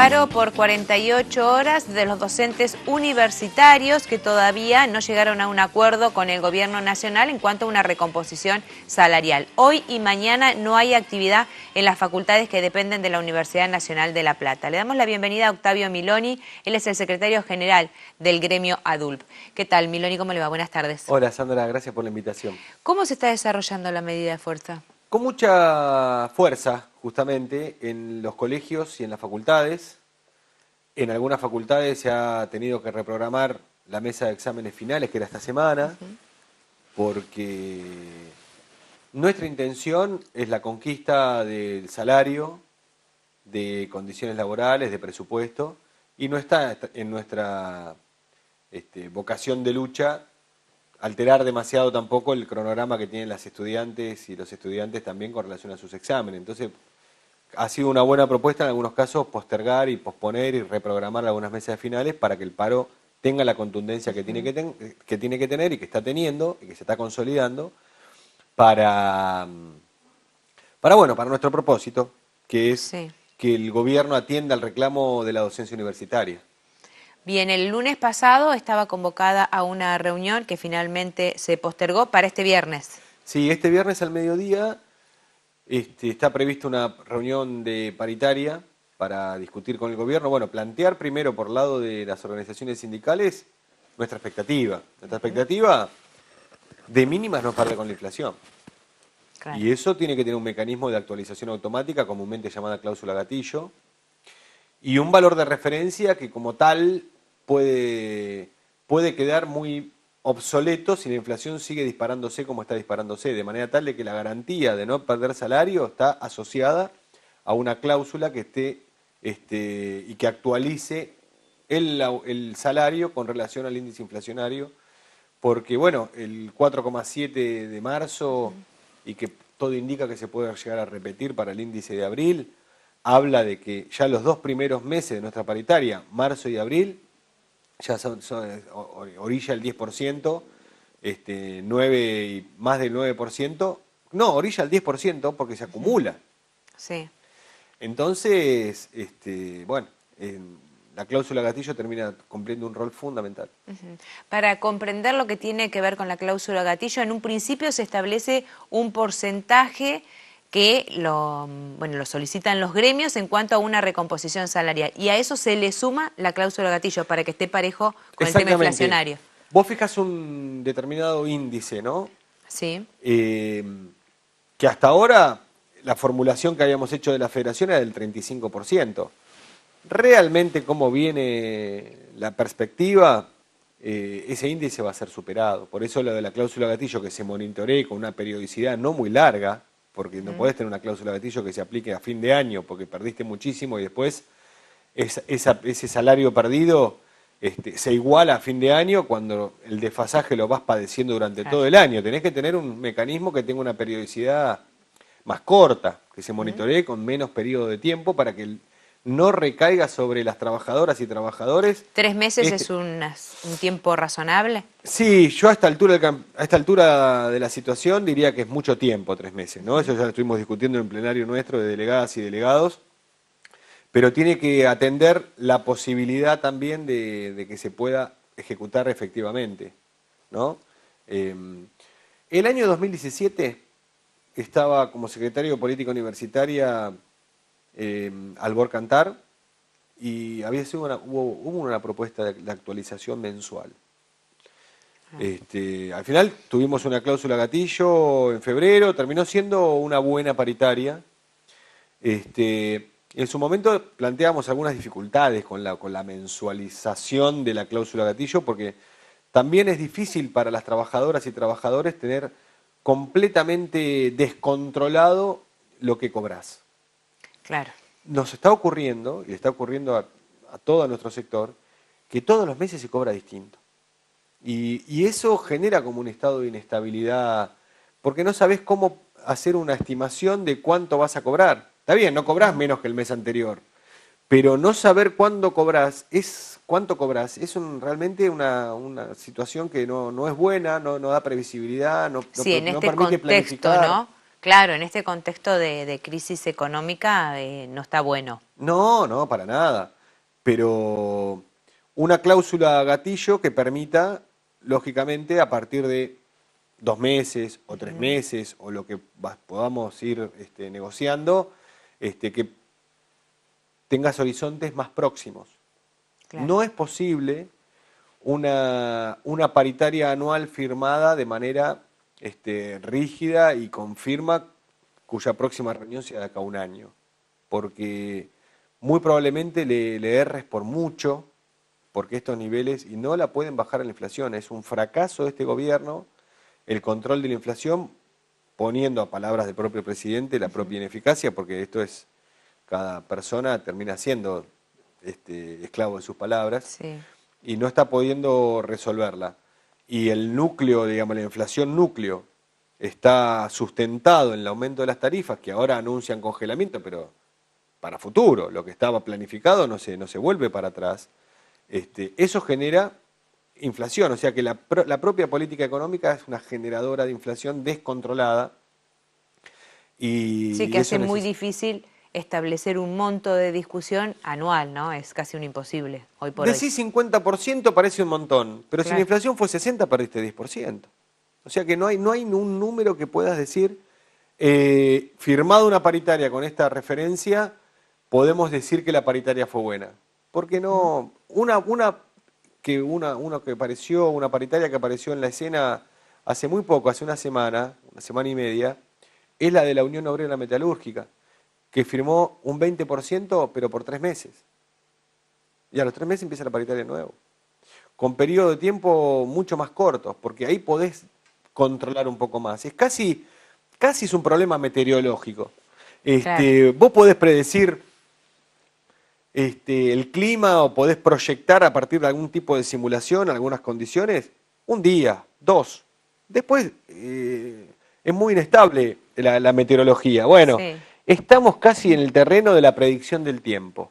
Paro por 48 horas de los docentes universitarios que todavía no llegaron a un acuerdo con el gobierno nacional en cuanto a una recomposición salarial. Hoy y mañana no hay actividad en las facultades que dependen de la Universidad Nacional de La Plata. Le damos la bienvenida a Octavio Miloni, él es el secretario general del gremio ADULP. ¿Qué tal, Miloni? ¿Cómo le va? Buenas tardes. Hola, Sandra, gracias por la invitación. ¿Cómo se está desarrollando la medida de fuerza? Con mucha fuerza, justamente, en los colegios y en las facultades. En algunas facultades se ha tenido que reprogramar la mesa de exámenes finales, que era esta semana, porque nuestra intención es la conquista del salario, de condiciones laborales, de presupuesto, y no está en nuestra vocación de lucha alterar demasiado tampoco el cronograma que tienen las estudiantes y los estudiantes también con relación a sus exámenes. Entonces, ha sido una buena propuesta en algunos casos postergar y posponer y reprogramar algunas mesas finales para que el paro tenga la contundencia que tiene que tener y que está teniendo y que se está consolidando para nuestro propósito, que es que el gobierno atienda al reclamo de la docencia universitaria. Bien, el lunes pasado estaba convocada a una reunión que finalmente se postergó para este viernes. Sí, este viernes al mediodía está prevista una reunión de paritaria para discutir con el gobierno. Bueno, plantear primero por lado de las organizaciones sindicales nuestra expectativa. Nuestra expectativa de mínimas no parar con la inflación. Claro. Y eso tiene que tener un mecanismo de actualización automática, comúnmente llamada cláusula gatillo, y un valor de referencia que como tal puede quedar muy obsoleto si la inflación sigue disparándose como está disparándose, de manera tal de que la garantía de no perder salario está asociada a una cláusula que esté y que actualice el salario con relación al índice inflacionario, porque bueno, el 4,7 de marzo, y que todo indica que se puede llegar a repetir para el índice de abril, habla de que ya los dos primeros meses de nuestra paritaria, marzo y abril, ya son orilla el 10%, 9 y más del 9%, no, orilla el 10% porque se acumula. Sí. Entonces, la cláusula gatillo termina cumpliendo un rol fundamental. Para comprender lo que tiene que ver con la cláusula gatillo, en un principio se establece un porcentaje que lo solicitan los gremios en cuanto a una recomposición salarial. Y a eso se le suma la cláusula gatillo para que esté parejo con el tema inflacionario. Vos fijas un determinado índice, ¿no? Sí. Que hasta ahora la formulación que habíamos hecho de la federación era del 35%. Realmente, como viene la perspectiva, ese índice va a ser superado. Por eso lo de la cláusula gatillo, que se monitoree con una periodicidad no muy larga, porque no podés tener una cláusula gatillo que se aplique a fin de año porque perdiste muchísimo y después ese salario perdido se iguala a fin de año cuando el desfasaje lo vas padeciendo durante todo el año. Tenés que tener un mecanismo que tenga una periodicidad más corta, que se monitoree con menos periodo de tiempo para que no recaiga sobre las trabajadoras y trabajadores. 3 meses es un tiempo razonable. Sí, yo a esta altura de la situación diría que es mucho tiempo, 3 meses, ¿no? Eso ya lo estuvimos discutiendo en el plenario nuestro de delegadas y delegados, pero tiene que atender la posibilidad también de que se pueda ejecutar efectivamente, ¿no? El año 2017 estaba como secretario de Política Universitaria Albor Cantar, y hubo una propuesta de actualización mensual. Al final tuvimos una cláusula gatillo en febrero, terminó siendo una buena paritaria. En su momento planteamos algunas dificultades con la mensualización de la cláusula gatillo, porque también es difícil para las trabajadoras y trabajadores tener completamente descontrolado lo que cobrás. Claro. Nos está ocurriendo, y le está ocurriendo a todo nuestro sector, que todos los meses se cobra distinto. Y eso genera como un estado de inestabilidad, porque no sabés cómo hacer una estimación de cuánto vas a cobrar. Está bien, no cobrás menos que el mes anterior, pero no saber cuánto cobrás es realmente una situación que no es buena, no da previsibilidad, no en este permite contexto, planificar. ¿no? Claro, en este contexto de crisis económica no está bueno. No, no, para nada. Pero una cláusula gatillo que permita, lógicamente, a partir de 2 meses o 3 meses o lo que podamos ir negociando, que tengas horizontes más próximos. Claro. No es posible una paritaria anual firmada de manera rígida y con firma cuya próxima reunión sea de acá a un año, porque muy probablemente le erres por mucho, porque estos niveles, y no la pueden bajar a la inflación, es un fracaso de este gobierno el control de la inflación, poniendo a palabras del propio presidente la propia ineficacia, porque esto es, cada persona termina siendo esclavo de sus palabras, Sí. y no está pudiendo resolverla. Y el núcleo, digamos, la inflación núcleo, está sustentado en el aumento de las tarifas, que ahora anuncian congelamiento, pero para futuro, lo que estaba planificado no se vuelve para atrás. Eso genera inflación, o sea que la propia política económica es una generadora de inflación descontrolada Sí, que y eso hace muy necesita... difícil establecer un monto de discusión anual, ¿no? Es casi un imposible hoy por hoy. Decís 50% parece un montón, pero si la Claro. inflación fue 60 perdiste 10%. O sea que no hay un número que puedas decir, firmado una paritaria con esta referencia, podemos decir que la paritaria fue buena. Porque no, una paritaria que apareció en la escena hace muy poco, hace una semana y media, es la de la Unión Obrera Metalúrgica, que firmó un 20% pero por 3 meses. Y a los 3 meses empieza la paritaria de nuevo. Con periodo de tiempo mucho más cortos, porque ahí podés controlar un poco más. Casi es un problema meteorológico. Claro. Vos podés predecir el clima o podés proyectar a partir de algún tipo de simulación, algunas condiciones, un día, dos. Después es muy inestable la meteorología. Bueno, Sí. estamos casi en el terreno de la predicción del tiempo,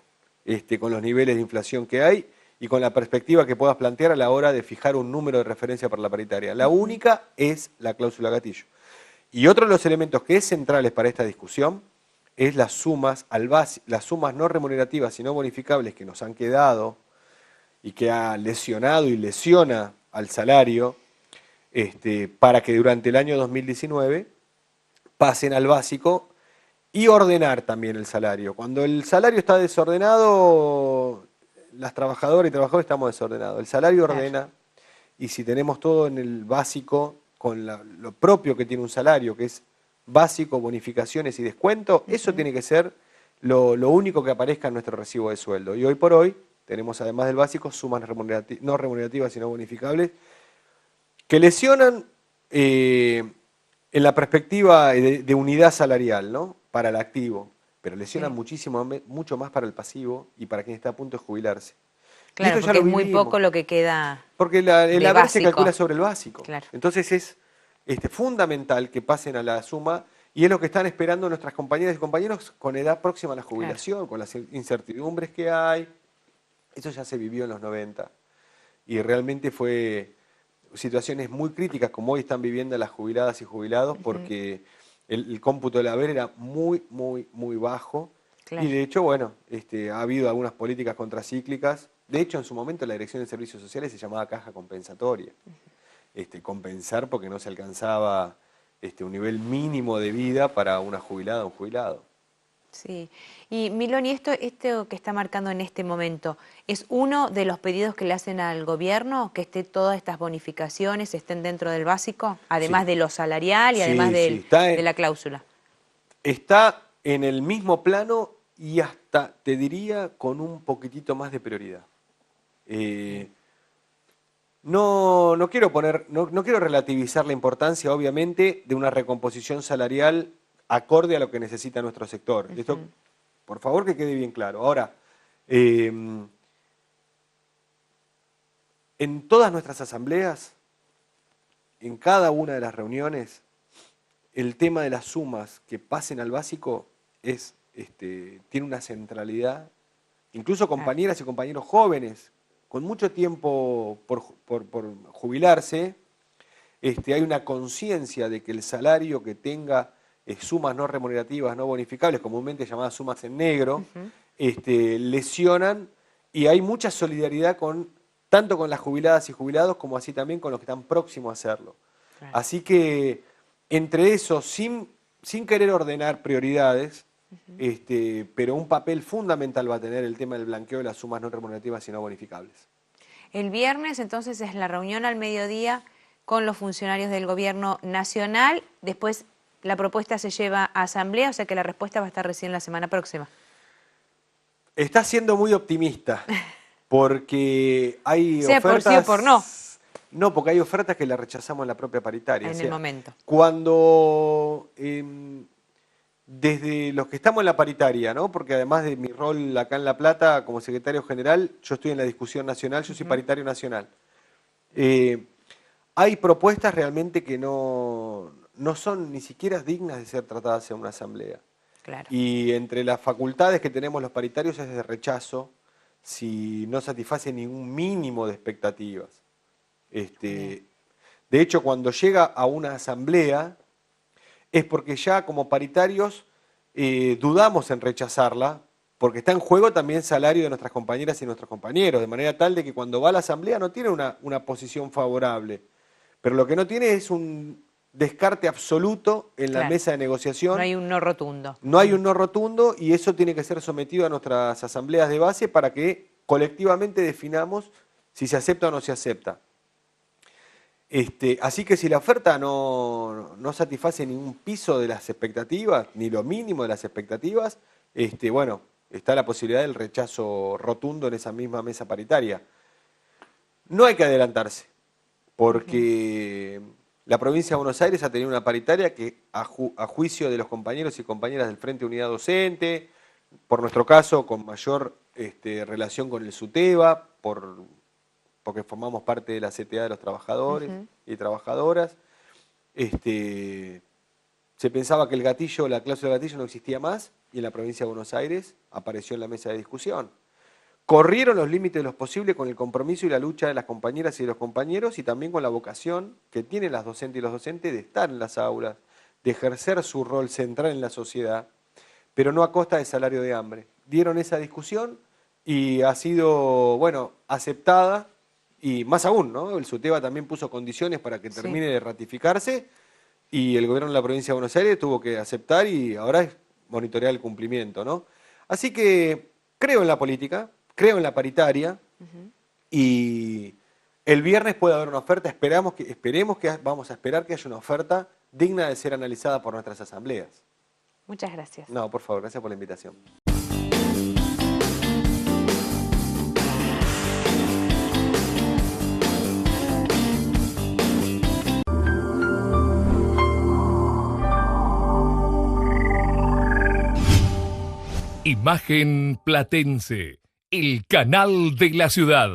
con los niveles de inflación que hay y con la perspectiva que puedas plantear a la hora de fijar un número de referencia para la paritaria. La única es la cláusula gatillo. Y otro de los elementos que es centrales para esta discusión es las sumas las sumas no remunerativas sino bonificables que nos han quedado y que ha lesionado y lesiona al salario, para que durante el año 2019 pasen al básico y ordenar también el salario. Cuando el salario está desordenado, las trabajadoras y trabajadores estamos desordenados. El salario Claro. ordena, y si tenemos todo en el básico, con lo propio que tiene un salario, que es básico, bonificaciones y descuento, eso tiene que ser lo único que aparezca en nuestro recibo de sueldo. Y hoy por hoy tenemos, además del básico, sumas no remunerativas sino bonificables, que lesionan en la perspectiva de unidad salarial, ¿no? Para el activo, pero lesionan Sí. mucho más para el pasivo y para quien está a punto de jubilarse. Y Claro, esto ya porque lo es muy vivimos. poco lo que queda Porque el de haber se calcula básico. sobre el básico. Claro. Entonces es fundamental que pasen a la suma y es lo que están esperando nuestras compañeras y compañeros con edad próxima a la Claro. jubilación, con las incertidumbres que hay. Eso ya se vivió en los 90 y realmente fue situaciones muy críticas como hoy están viviendo las jubiladas y jubilados porque el cómputo del haber era muy, muy, muy bajo. Y Claro. de hecho, bueno, ha habido algunas políticas contracíclicas. De hecho, en su momento la Dirección de Servicios Sociales se llamaba caja compensatoria. Compensar porque no se alcanzaba un nivel mínimo de vida para una jubilada o un jubilado. Sí. Y Miloni, esto que está marcando en este momento, ¿es uno de los pedidos que le hacen al gobierno, que todas estas bonificaciones estén dentro del básico, además Sí, de lo salarial y además sí, sí. de la cláusula? Está en el mismo plano y hasta, te diría, con un poquitito más de prioridad. No quiero relativizar la importancia, obviamente, de una recomposición salarial acorde a lo que necesita nuestro sector. Esto, por favor, que quede bien claro. Ahora, en todas nuestras asambleas, en cada una de las reuniones, el tema de las sumas que pasen al básico tiene una centralidad. Incluso compañeras y compañeros jóvenes, con mucho tiempo por jubilarse, hay una conciencia de que el salario que tenga sumas no remunerativas, no bonificables, comúnmente llamadas sumas en negro, lesionan, y hay mucha solidaridad tanto con las jubiladas y jubilados como así también con los que están próximos a hacerlo. Claro. Así que entre eso, sin querer ordenar prioridades, pero un papel fundamental va a tener el tema del blanqueo de las sumas no remunerativas y no bonificables. El viernes entonces es la reunión al mediodía con los funcionarios del gobierno nacional, después la propuesta se lleva a asamblea, o sea que la respuesta va a estar recién la semana próxima. Está siendo muy optimista, porque hay sea ofertas... por sí o por no. No, porque hay ofertas que las rechazamos en la propia paritaria. En el momento. Cuando desde los que estamos en la paritaria, ¿no? Porque además de mi rol acá en La Plata como secretario general, yo estoy en la discusión nacional, yo soy paritario nacional. Hay propuestas realmente que no son ni siquiera dignas de ser tratadas en una asamblea. Claro. Y entre las facultades que tenemos los paritarios es de rechazo si no satisface ningún mínimo de expectativas. De hecho, cuando llega a una asamblea es porque ya como paritarios dudamos en rechazarla, porque está en juego también el salario de nuestras compañeras y nuestros compañeros, de manera tal de que cuando va a la asamblea no tiene una posición favorable, pero lo que no tiene es un descarte absoluto en la mesa de negociación. No hay un no rotundo. No hay un no rotundo, y eso tiene que ser sometido a nuestras asambleas de base para que colectivamente definamos si se acepta o no se acepta. Así que si la oferta no satisface ningún piso de las expectativas, ni lo mínimo de las expectativas, bueno, está la posibilidad del rechazo rotundo en esa misma mesa paritaria. No hay que adelantarse, porque la provincia de Buenos Aires ha tenido una paritaria que, a juicio de los compañeros y compañeras del Frente Unidad Docente, por nuestro caso, con mayor relación con el SUTEBA, porque formamos parte de la CTA de los trabajadores y trabajadoras, se pensaba que la cláusula de gatillo no existía más, y en la provincia de Buenos Aires apareció en la mesa de discusión. Corrieron los límites de los posibles con el compromiso y la lucha de las compañeras y de los compañeros, y también con la vocación que tienen las docentes y los docentes de estar en las aulas, de ejercer su rol central en la sociedad, pero no a costa de salario de hambre. Dieron esa discusión y ha sido, bueno, aceptada, y más aún, ¿no? El SUTEBA también puso condiciones para que termine de ratificarse, y el gobierno de la provincia de Buenos Aires tuvo que aceptar, y ahora es monitorear el cumplimiento, ¿no? Así que creo en la política, creo en la paritaria, y el viernes puede haber una oferta. Esperemos que vamos a esperar que haya una oferta digna de ser analizada por nuestras asambleas. Muchas gracias. No, por favor, gracias por la invitación. Imagen Platense, el canal de la ciudad.